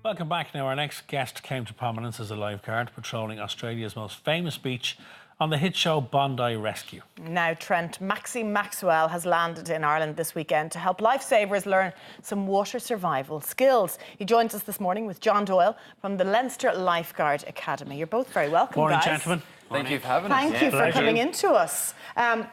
Welcome back. Now, our next guest came to prominence as a lifeguard patrolling Australia's most famous beach on the hit show Bondi Rescue. Now, Trent, Maxwell has landed in Ireland this weekend to help lifesavers learn some water survival skills. He joins us this morning with John Doyle from the Leinster Lifeguard Academy. You're both very welcome, Morning, guys. gentlemen. Thank you for having us. Thank you for coming into us.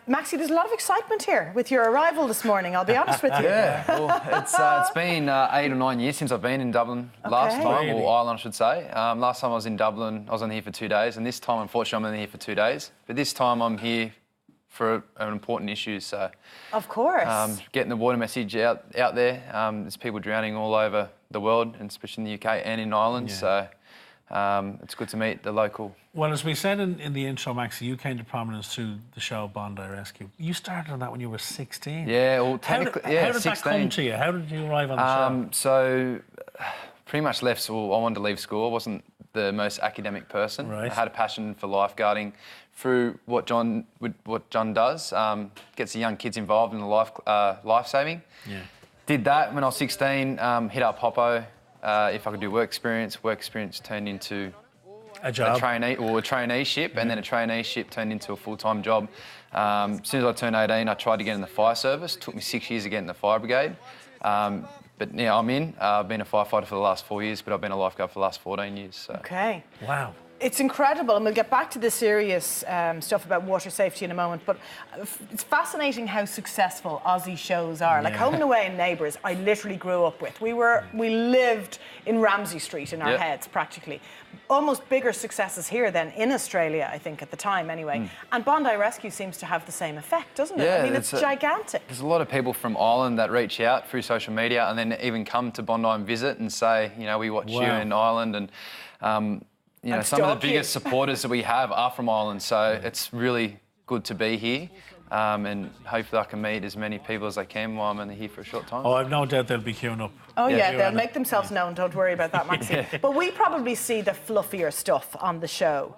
Maxie, there's a lot of excitement here with your arrival this morning, I'll be honest with you. Yeah, well, it's been 8 or 9 years since I've been in Dublin last time, Really? or Ireland, I should say. Last time I was in Dublin, I was only here for 2 days, and this time, unfortunately, I'm only here for 2 days. But this time, I'm here for an important issue, so... Of course. Getting the water message out there. There's people drowning all over the world, and especially in the UK and in Ireland, so... it's good to meet the local. Well, as we said in the intro, Maxie, you came to prominence through the show Bondi Rescue. You started on that when you were 16. Yeah, well, technically, how did 16. that come to you? How did you arrive on the show? So, pretty much left school. I wanted to leave school. I wasn't the most academic person. Right. I had a passion for lifeguarding through what John does. Gets the young kids involved in the life saving. Yeah. Did that when I was 16. Hit up Hoppo. If I could do work experience turned into A job. a traineeship, and then a traineeship turned into a full-time job. As soon as I turned 18, I tried to get in the fire service. It took me 6 years to get in the fire brigade. But now I'm in. I've been a firefighter for the last 4 years, but I've been a lifeguard for the last 14 years. So. OK. Wow. It's incredible, and we'll get back to the serious stuff about water safety in a moment, but it's fascinating how successful Aussie shows are. Like Home and Away and Neighbours, I literally grew up with. We lived in Ramsay Street in our heads, practically. Almost bigger successes here than in Australia, I think, at the time anyway. And Bondi Rescue seems to have the same effect, doesn't it? Yeah, I mean, it's gigantic. There's a lot of people from Ireland that reach out through social media and then even come to Bondi and visit and say, you know, we watch you in Ireland, and you know, some of the biggest supporters that we have are from Ireland, so it's really good to be here, and hopefully I can meet as many people as I can while I'm only here for a short time. Oh, I've no doubt they'll be queuing up. Oh yeah, they'll make themselves known, don't worry about that, Maxie. But we probably see the fluffier stuff on the show.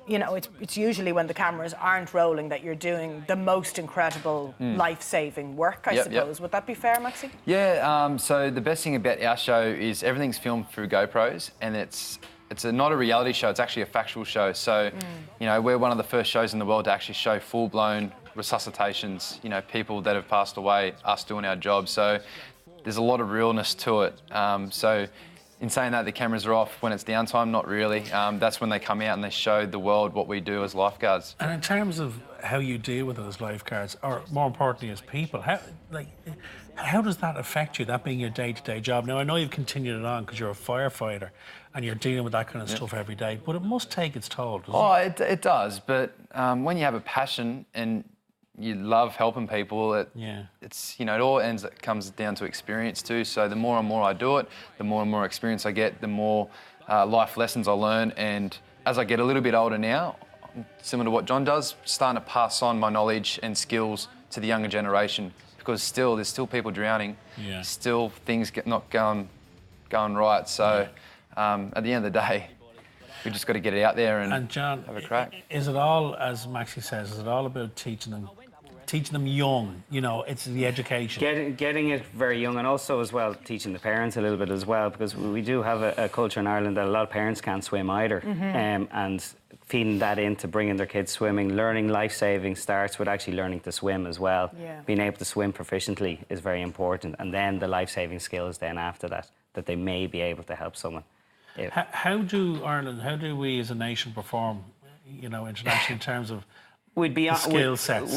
You know, it's usually when the cameras aren't rolling that you're doing the most incredible life-saving work, I suppose. Would that be fair, Maxie? Yeah, so the best thing about our show is everything's filmed through GoPros, and it's not a reality show, it's actually a factual show. So, you know, we're one of the first shows in the world to actually show full-blown resuscitations, you know, people that have passed away, us doing our job. So there's a lot of realness to it. So in saying that, the cameras are off when it's downtime, not really. That's when they come out and they show the world what we do as lifeguards. And in terms of how you deal with it as lifeguards, or more importantly as people, how does that affect you, that being your day-to-day job? Now, I know you've continued it on because you're a firefighter and you're dealing with that kind of stuff every day, but it must take its toll, doesn't it? It does, but when you have a passion and you love helping people, it's, you know, it all comes down to experience too. So the more and more I do it, the more and more experience I get, the more life lessons I learn. And as I get a little bit older now, similar to what John does, starting to pass on my knowledge and skills to the younger generation, because there's still people drowning, still things not going right. So at the end of the day, we just got to get it out there and John, have a crack. Is it all, as Maxie says, is it all about teaching them young? You know, it's the education. Getting it very young, and also as well teaching the parents a little bit as well, because we do have a culture in Ireland that a lot of parents can't swim either, and feeding that into bringing their kids swimming, learning life-saving starts with actually learning to swim as well. Being able to swim proficiently is very important, and then the life-saving skills then after that they may be able to help someone. How do we as a nation perform, you know, internationally in terms of skill sets?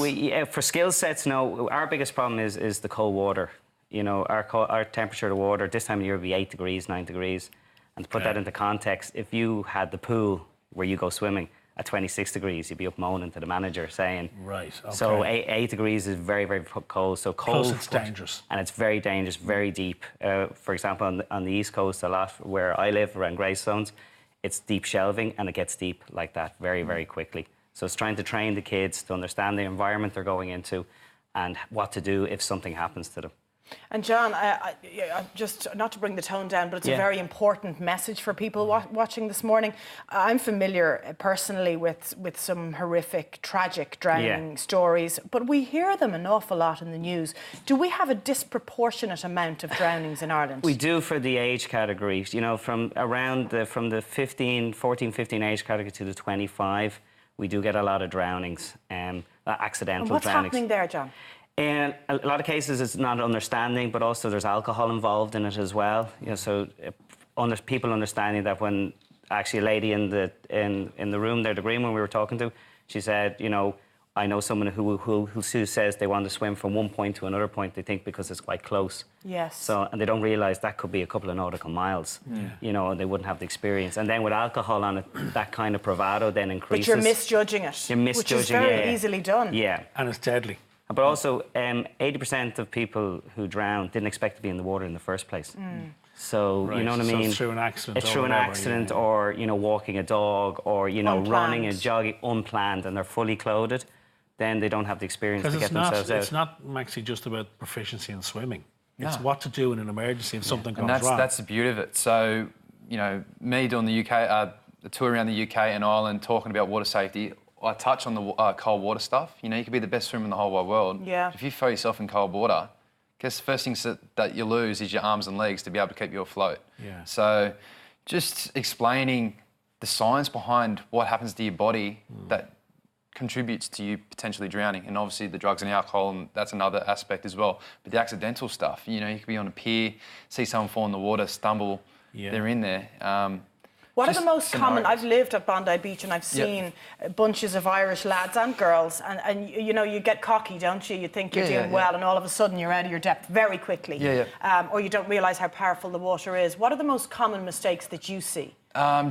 For skill sets, no. Our biggest problem is the cold water. You know, our temperature of the water this time of year would be 8 degrees, 9 degrees. And to put that into context, if you had the pool where you go swimming at 26 degrees, you'd be up moaning to the manager saying... Right, okay. So 8 degrees is very, very cold. So cold... Plus it's dangerous. And it's very dangerous, very deep. For example, on the East Coast, a lot where I live, around Greystones, it's deep shelving and it gets deep like that very, very quickly. So it's trying to train the kids to understand the environment they're going into and what to do if something happens to them. And John, just not to bring the tone down, but it's a very important message for people watching this morning. I'm familiar personally with some horrific, tragic drowning stories, but we hear them an awful lot in the news. Do we have a disproportionate amount of drownings in Ireland? We do for the age categories. You know, from the 14, 15 age category to the 25, we do get a lot of drownings, accidental and what's drownings. Happening there, John? In a lot of cases, it's not understanding, but also there's alcohol involved in it as well. You know, so people understanding that when actually a lady in the room there, the green one we were talking to, she said, you know, I know someone who says they want to swim from one point to another point. They think because it's quite close. Yes. So and they don't realise that could be a couple of nautical miles. You know, and they wouldn't have the experience. And then with alcohol on it, that kind of bravado then increases. But you're misjudging it. You're misjudging, which is very easily done. Yeah. And it's deadly. But also, 80% of people who drown didn't expect to be in the water in the first place. So, you know what I mean? So it's through an accident. It's through an accident or, you know, walking a dog or, you know, running and jogging unplanned and they're fully clothed, then they don't have the experience to get themselves out. It's not, Maxie, just about proficiency in swimming. It's what to do in an emergency if something goes wrong. That's the beauty of it. So, you know, me doing the tour around the UK and Ireland, talking about water safety, I touch on the cold water stuff. You know, you could be the best swimmer in the whole wide world. Yeah. If you throw yourself in cold water, I guess the first things that you lose is your arms and legs to be able to keep you afloat. Yeah. So just explaining the science behind what happens to your body that contributes to you potentially drowning. And obviously the drugs and alcohol, and that's another aspect as well. But the accidental stuff, you know, you could be on a pier, see someone fall in the water, stumble, they're in there. What are the most common? I've lived at Bondi Beach and I've seen bunches of Irish lads and girls, and you know, you get cocky, don't you? You think you're doing well, and all of a sudden you're out of your depth very quickly. Or you don't realise how powerful the water is. What are the most common mistakes that you see?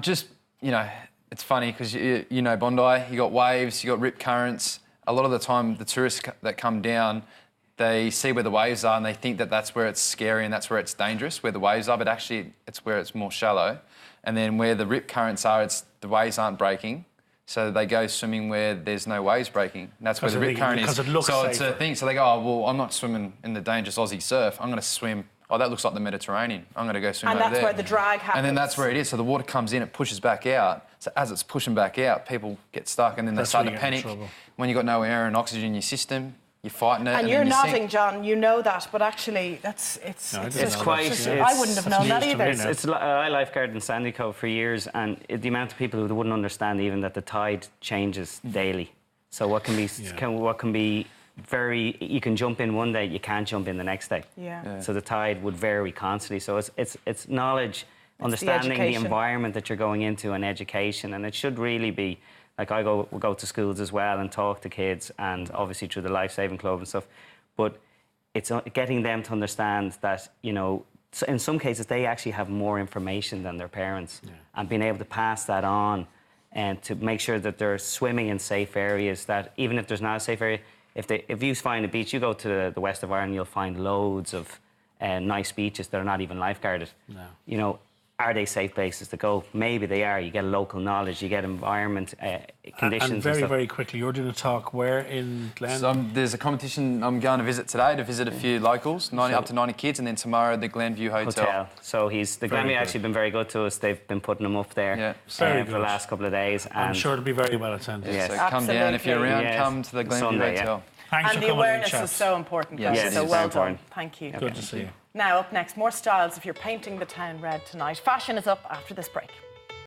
Just, you know, it's funny because you know Bondi, you got waves, you got rip currents. A lot of the time, the tourists that come down, they see where the waves are and they think that that's where it's scary and that's where it's dangerous, where the waves are, but actually it's where it's more shallow. And then where the rip currents are, the waves aren't breaking. So they go swimming where there's no waves breaking. And that's where the rip current is. Because it looks so safer. It's a thing. So they go, oh, well, I'm not swimming in the dangerous Aussie surf. I'm going to swim. Oh, that looks like the Mediterranean. I'm going to go swim over there. And that's where the drag happens. And then that's where it is. So the water comes in, it pushes back out. So as it's pushing back out, people get stuck and then they start to panic. When you've got no air and oxygen in your system, you're fighting it. And you're nodding, John. You know that, but actually, it's quite. I wouldn't have known that either. I lifeguarded in Sandy Cove for years, and the amount of people who wouldn't understand even that the tide changes daily. So what can be very, you can jump in one day, you can't jump in the next day. So the tide would vary constantly. So it's knowledge, understanding the environment that you're going into, and education, and it should really be. Like we'll go to schools as well and talk to kids, and obviously through the Life Saving Club and stuff. But it's getting them to understand that, you know, in some cases they actually have more information than their parents, and being able to pass that on, and to make sure that they're swimming in safe areas. That even if there's not a safe area, if you find a beach, you go to the west of Ireland, you'll find loads of nice beaches that are not even lifeguarded. You know. Are they safe places to go? Maybe they are. You get local knowledge, you get environment conditions. And very, very quickly, you're doing a talk where in Glen? So there's a competition I'm going to visit today to visit a few locals, up to 90 kids, and then tomorrow the Glenview Hotel. So the Glenview actually been very good to us. They've been putting them up there for the last couple of days. And I'm sure it'll be very well attended. So come down if you're around. Come to the Glenview Hotel. Thanks and the awareness is so important. So well done. Thank you. Good to see you. Now, up next, more styles if you're painting the town red tonight. Fashion is up after this break.